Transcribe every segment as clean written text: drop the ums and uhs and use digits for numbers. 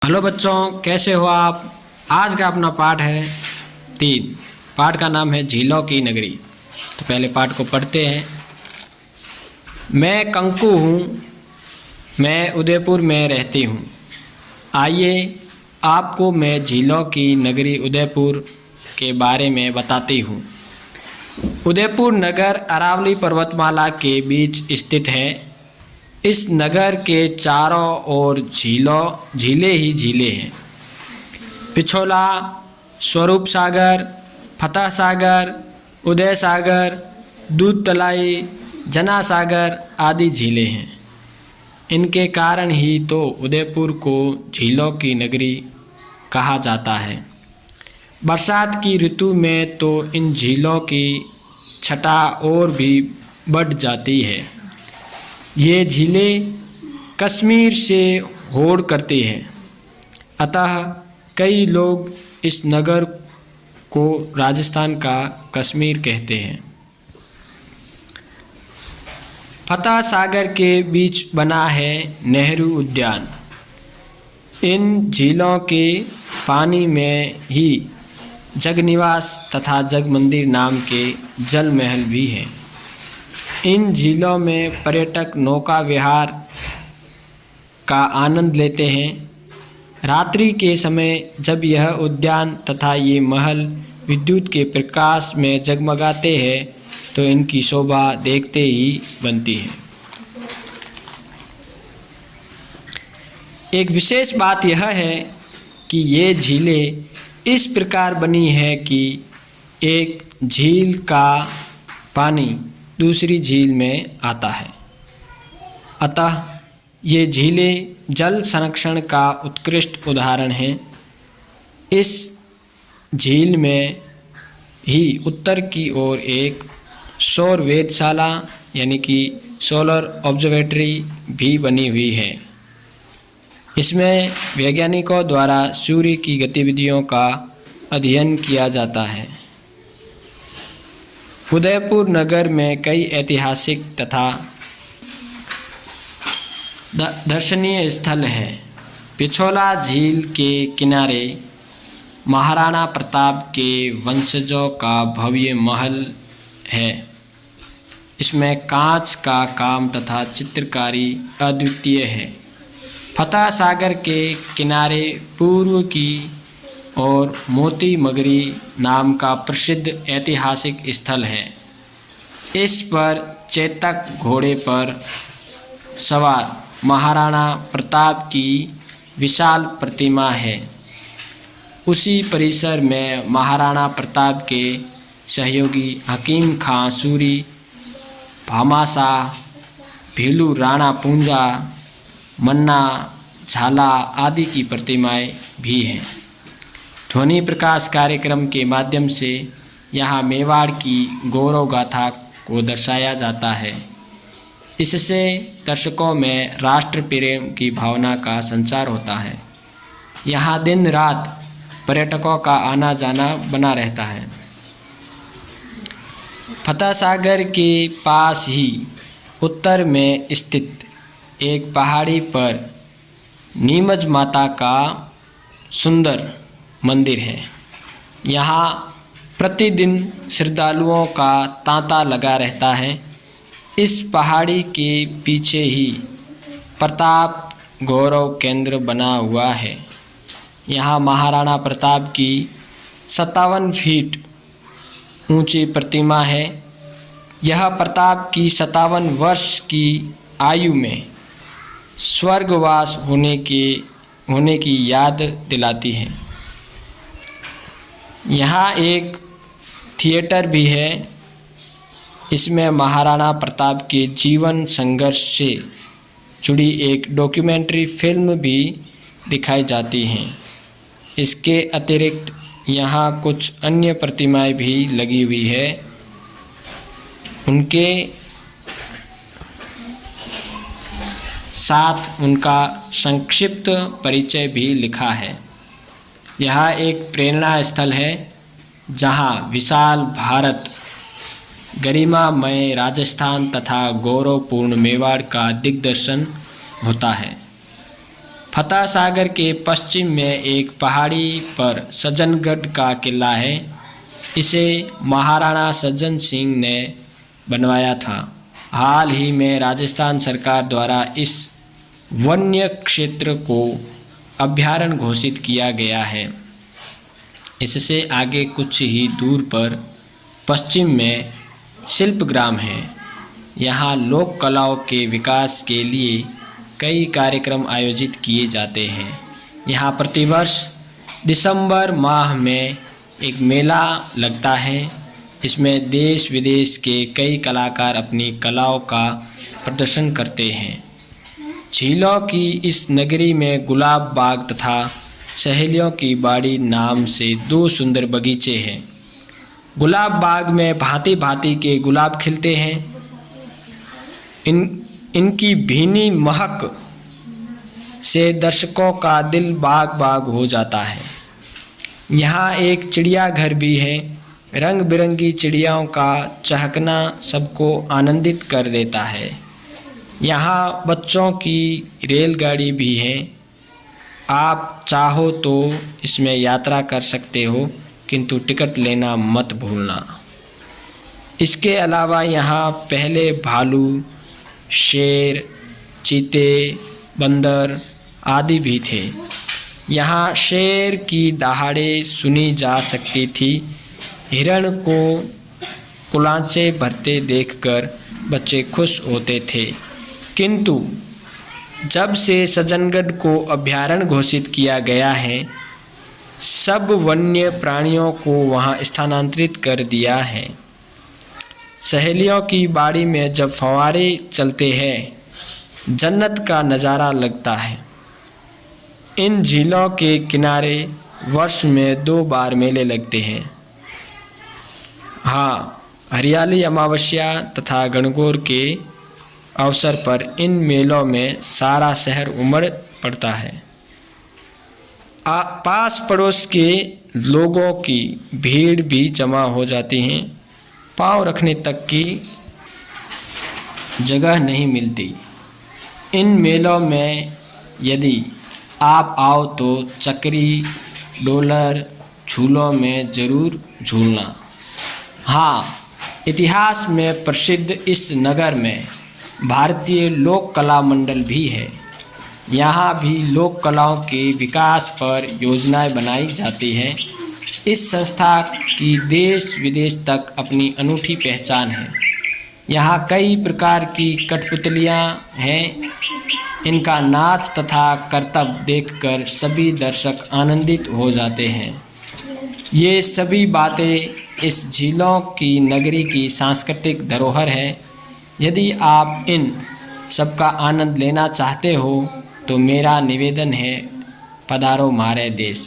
Hello बच्चों, कैसे हो आप। आज का अपना पाठ है 3। पाठ का नाम है झीलों की नगरी। तो पहले पाठ को पढ़ते हैं। मैं कंकु हूँ, मैं उदयपुर में रहती हूँ। आइए आपको मैं झीलों की नगरी उदयपुर के बारे में बताती हूँ। उदयपुर नगर अरावली पर्वतमाला के बीच स्थित है। इस नगर के चारों ओर झीलें ही झीलें हैं। पिछोला, स्वरूप सागर, फतह सागर, उदय सागर, दूध तलाई, जना सागर आदि झीलें हैं। इनके कारण ही तो उदयपुर को झीलों की नगरी कहा जाता है। बरसात की ऋतु में तो इन झीलों की छटा और भी बढ़ जाती है। ये झीलें कश्मीर से होड़ करती हैं, अतः कई लोग इस नगर को राजस्थान का कश्मीर कहते हैं। फतह सागर के बीच बना है नेहरू उद्यान। इन झीलों के पानी में ही जगनिवास तथा जगमंदिर नाम के जल महल भी हैं। इन झीलों में पर्यटक नौका विहार का आनंद लेते हैं। रात्रि के समय जब यह उद्यान तथा ये महल विद्युत के प्रकाश में जगमगाते हैं तो इनकी शोभा देखते ही बनती है। एक विशेष बात यह है कि ये झीलें इस प्रकार बनी है कि एक झील का पानी दूसरी झील में आता है, अतः ये झीलें जल संरक्षण का उत्कृष्ट उदाहरण हैं। इस झील में ही उत्तर की ओर एक सौर वेधशाला यानी कि सोलर ऑब्जर्वेटरी भी बनी हुई है। इसमें वैज्ञानिकों द्वारा सूर्य की गतिविधियों का अध्ययन किया जाता है। उदयपुर नगर में कई ऐतिहासिक तथा दर्शनीय स्थल हैं। पिछोला झील के किनारे महाराणा प्रताप के वंशजों का भव्य महल है। इसमें कांच का काम तथा चित्रकारी अद्वितीय है। फतह सागर के किनारे पूर्व की और मोती मगरी नाम का प्रसिद्ध ऐतिहासिक स्थल है। इस पर चेतक घोड़े पर सवार महाराणा प्रताप की विशाल प्रतिमा है। उसी परिसर में महाराणा प्रताप के सहयोगी हकीम खां सूरी, भामाशाह, भीलू राणा पूंजा, मन्ना झाला आदि की प्रतिमाएं भी हैं। ध्वनि प्रकाश कार्यक्रम के माध्यम से यहाँ मेवाड़ की गौरव गाथा को दर्शाया जाता है। इससे दर्शकों में राष्ट्र प्रेम की भावना का संचार होता है। यहाँ दिन रात पर्यटकों का आना जाना बना रहता है। फतह सागर के पास ही उत्तर में स्थित एक पहाड़ी पर नीमच माता का सुंदर मंदिर है। यहाँ प्रतिदिन श्रद्धालुओं का तांता लगा रहता है। इस पहाड़ी के पीछे ही प्रताप गौरव केंद्र बना हुआ है। यहाँ महाराणा प्रताप की 57 फीट ऊंची प्रतिमा है। यह प्रताप की 57 वर्ष की आयु में स्वर्गवास होने की याद दिलाती है। यहाँ एक थिएटर भी है। इसमें महाराणा प्रताप के जीवन संघर्ष से जुड़ी एक डॉक्यूमेंट्री फिल्म भी दिखाई जाती हैं। इसके अतिरिक्त यहाँ कुछ अन्य प्रतिमाएं भी लगी हुई है। उनके साथ उनका संक्षिप्त परिचय भी लिखा है। यह एक प्रेरणा स्थल है जहाँ विशाल भारत, गरिमामय राजस्थान तथा गौरवपूर्ण मेवाड़ का दिग्दर्शन होता है। फतेह सागर के पश्चिम में एक पहाड़ी पर सज्जनगढ़ का किला है। इसे महाराणा सज्जन सिंह ने बनवाया था। हाल ही में राजस्थान सरकार द्वारा इस वन्य क्षेत्र को अभयारण्य घोषित किया गया है। इससे आगे कुछ ही दूर पर पश्चिम में शिल्पग्राम है। यहाँ लोक कलाओं के विकास के लिए कई कार्यक्रम आयोजित किए जाते हैं। यहाँ प्रतिवर्ष दिसंबर माह में एक मेला लगता है। इसमें देश विदेश के कई कलाकार अपनी कलाओं का प्रदर्शन करते हैं। झीलों की इस नगरी में गुलाब बाग तथा सहेलियों की बाड़ी नाम से 2 सुंदर बगीचे हैं। गुलाब बाग में भांति भांति के गुलाब खिलते हैं। इनकी भीनी महक से दर्शकों का दिल बाग बाग हो जाता है। यहाँ एक चिड़ियाघर भी है। रंग बिरंगी चिड़ियाओं का चहकना सबको आनंदित कर देता है। यहाँ बच्चों की रेलगाड़ी भी है। आप चाहो तो इसमें यात्रा कर सकते हो, किंतु टिकट लेना मत भूलना। इसके अलावा यहाँ पहले भालू, शेर, चीते, बंदर आदि भी थे। यहाँ शेर की दहाड़े सुनी जा सकती थी। हिरण को कुलांचे भरते देखकर बच्चे खुश होते थे। किंतु जब से सज्जनगढ़ को अभयारण्य घोषित किया गया है, सब वन्य प्राणियों को वहाँ स्थानांतरित कर दिया है। सहेलियों की बाड़ी में जब फव्वारे चलते हैं, जन्नत का नज़ारा लगता है। इन झीलों के किनारे वर्ष में 2 बार मेले लगते हैं। हाँ, हरियाली अमावस्या तथा गणगौर के अवसर पर इन मेलों में सारा शहर उमड़ पड़ता है। पास पड़ोस के लोगों की भीड़ भी जमा हो जाती हैं। पाँव रखने तक की जगह नहीं मिलती। इन मेलों में यदि आप आओ तो चक्री, डोलर, झूलों में ज़रूर झूलना। हाँ, इतिहास में प्रसिद्ध इस नगर में भारतीय लोक कला मंडल भी है। यहाँ भी लोक कलाओं के विकास पर योजनाएं बनाई जाती हैं। इस संस्था की देश विदेश तक अपनी अनूठी पहचान है। यहाँ कई प्रकार की कठपुतलियाँ हैं। इनका नाच तथा करतब देखकर सभी दर्शक आनंदित हो जाते हैं। ये सभी बातें इस झीलों की नगरी की सांस्कृतिक धरोहर है। यदि आप इन सबका आनंद लेना चाहते हो तो मेरा निवेदन है, पधारो हमारे देश।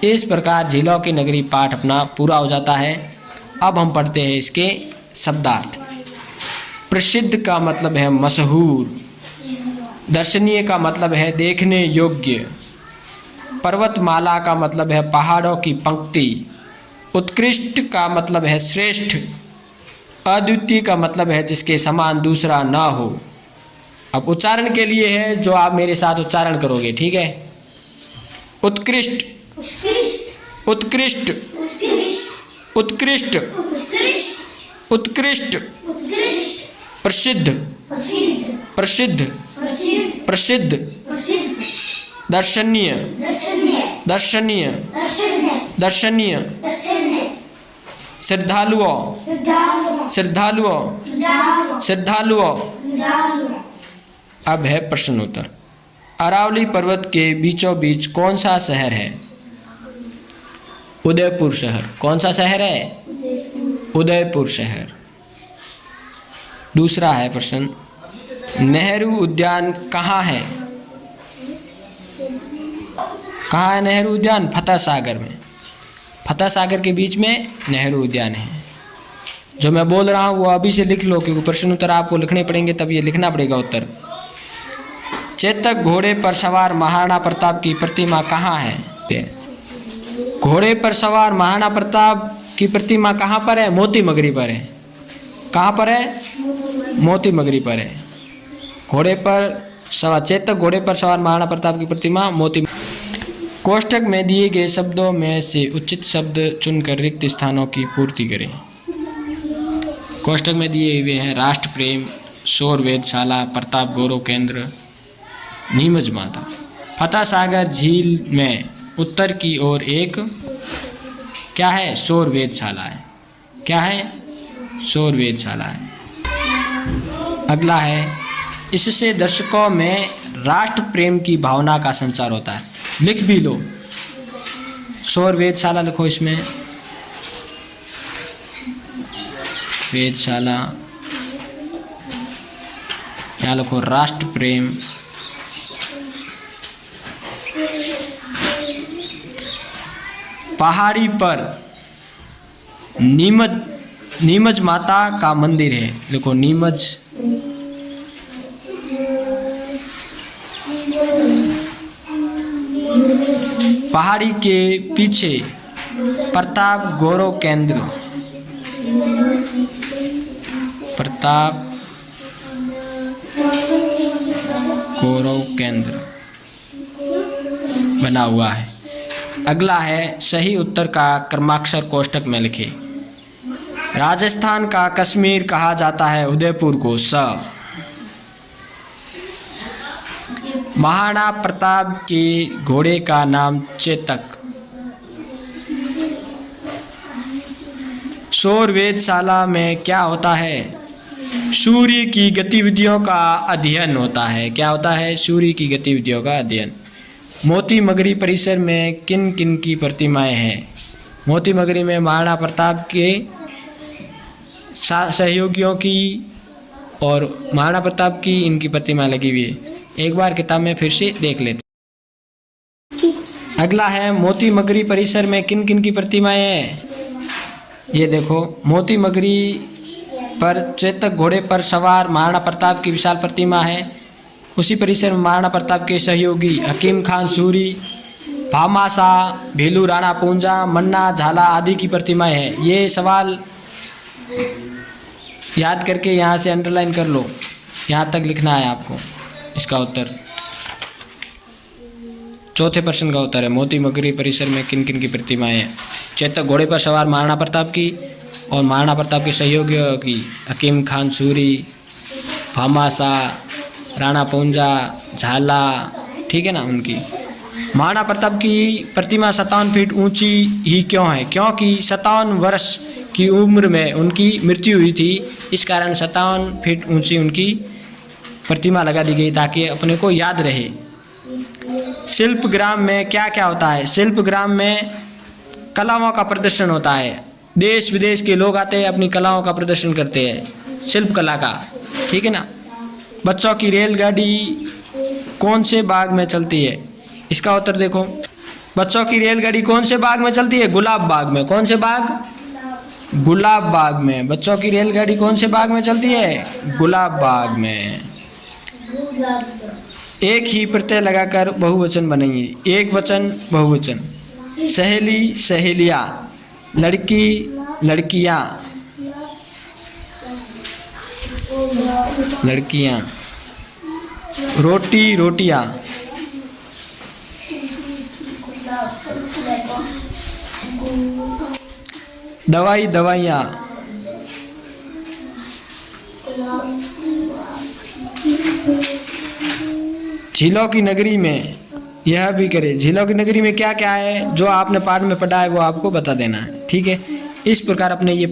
इस प्रकार झीलों की नगरी पाठ अपना पूरा हो जाता है। अब हम पढ़ते हैं इसके शब्दार्थ। प्रसिद्ध का मतलब है मशहूर। दर्शनीय का मतलब है देखने योग्य। पर्वतमाला का मतलब है पहाड़ों की पंक्ति। उत्कृष्ट का मतलब है श्रेष्ठ। अद्वितीय का मतलब है जिसके समान दूसरा ना हो। अब उच्चारण के लिए है जो आप मेरे साथ उच्चारण करोगे, ठीक है। उत्कृष्ट, उत्कृष्ट, उत्कृष्ट, उत्कृष्ट, प्रसिद्ध, प्रसिद्ध, प्रसिद्ध, दर्शनीय, दर्शनीय, दर्शनीय, श्रद्धालुओं, श्रद्धालुओं, श्रद्धालुओं। अब है प्रश्नोत्तर। अरावली पर्वत के बीचों बीच कौन सा शहर है? उदयपुर शहर। कौन सा शहर है? उदयपुर शहर। दूसरा है प्रश्न, नेहरू उद्यान कहाँ है? कहाँ है नेहरू उद्यान? फतेह सागर में। फतेह सागर के बीच में नेहरू उद्यान है। जो मैं बोल रहा हूँ वो अभी से लिख लो, क्योंकि प्रश्न उत्तर आपको लिखने पड़ेंगे, तब ये लिखना पड़ेगा उत्तर। चेतक घोड़े पर सवार महाराणा प्रताप की प्रतिमा कहाँ है? घोड़े पर सवार महाराणा प्रताप की प्रतिमा कहाँ पर है? मोती मगरी पर है। कहाँ पर है? मोती मगरी पर है। घोड़े पर सवाल, चेतक घोड़े पर सवार महाराणा प्रताप की प्रतिमा मोती। कोष्ठक में दिए गए शब्दों में से उचित शब्द चुनकर रिक्त स्थानों की पूर्ति करें। कोष्ठक में दिए हुए हैं राष्ट्र प्रेम, शौर वेधशाला, प्रताप गौरव केंद्र, नीमच माता। फतेह सागर झील में उत्तर की ओर एक क्या है? शौर वेधशाला है। क्या है? शौर वेधशाला है। अगला है, इससे दर्शकों में राष्ट्र प्रेम की भावना का संचार होता है। लिख भी लो, शौर वेधशाला लिखो इसमें, वेधशाला, यहाँ लिखो राष्ट्र प्रेम। पहाड़ी पर नीमच माता का मंदिर है। लिखो नीमच, पहाड़ी के पीछे प्रताप गौरव केंद्र, प्रताप गौरव केंद्र बना हुआ है। अगला है, सही उत्तर का क्रमाक्षर कोष्ठक में लिखे। राजस्थान का कश्मीर कहा जाता है उदयपुर को। स। महाराणा प्रताप के घोड़े का नाम चेतक। शौर वेधशाला में क्या होता है? सूर्य की गतिविधियों का अध्ययन होता है। क्या होता है? सूर्य की गतिविधियों का अध्ययन। मोती मगरी परिसर में किन किन की प्रतिमाएं हैं? मोती मगरी में महाराणा प्रताप के सहयोगियों की और महाराणा प्रताप की इनकी प्रतिमा लगी हुई है। एक बार किताब में फिर से देख लेते। अगला है, मोती मगरी परिसर में किन किन की प्रतिमाएं हैं? ये देखो, मोती मगरी पर चेतक घोड़े पर सवार महाराणा प्रताप की विशाल प्रतिमा है। उसी परिसर में महाराणा प्रताप के सहयोगी हकीम खान सूरी, भामाशाह, भीलू राणा पूंजा, मन्ना झाला आदि की प्रतिमाएं हैं। ये सवाल याद करके यहाँ से अंडरलाइन कर लो, यहाँ तक लिखना है आपको। इसका उत्तर चौथे प्रश्न का उत्तर है, मोती मगरी परिसर में किन किन की प्रतिमाएं हैं? चेतक घोड़े पर सवार महाराणा प्रताप की और महाराणा प्रताप के सहयोगियों की हकीम खान सूरी, भामाशाह, राणा पूंजा, झाला, ठीक है ना, उनकी। महाराणा प्रताप की प्रतिमा 57 फीट ऊंची ही क्यों है? क्योंकि 57 वर्ष की उम्र में उनकी मृत्यु हुई थी। इस कारण 57 फीट ऊंची उनकी प्रतिमा लगा दी गई ताकि अपने को याद रहे। शिल्पग्राम में क्या क्या होता है? शिल्पग्राम में कलाओं का प्रदर्शन होता है। देश विदेश के लोग आते हैं, अपनी कलाओं का प्रदर्शन करते हैं, शिल्प कला का, ठीक है ना। बच्चों की रेलगाड़ी कौन से बाग में चलती है? इसका उत्तर देखो, बच्चों की रेलगाड़ी कौन से बाग में चलती है? गुलाब बाग में। कौन से बाग? गुलाब बाग में। बच्चों की रेलगाड़ी कौन से बाग में चलती है? गुलाब बाग में। एक ही प्रत्यय लगाकर बहुवचन बनेंगे। एक वचन बहुवचन। सहेली सहेलियाँ, लड़की लड़कियाँ, लड़कियाँ, रोटी रोटियाँ, दवाई दवाइयाँ, झीलों की नगरी में, यह भी करें। झीलों की नगरी में क्या क्या है? जो आपने पाठ में पढ़ा है वो आपको बता देना है, ठीक है। इस प्रकार अपने ये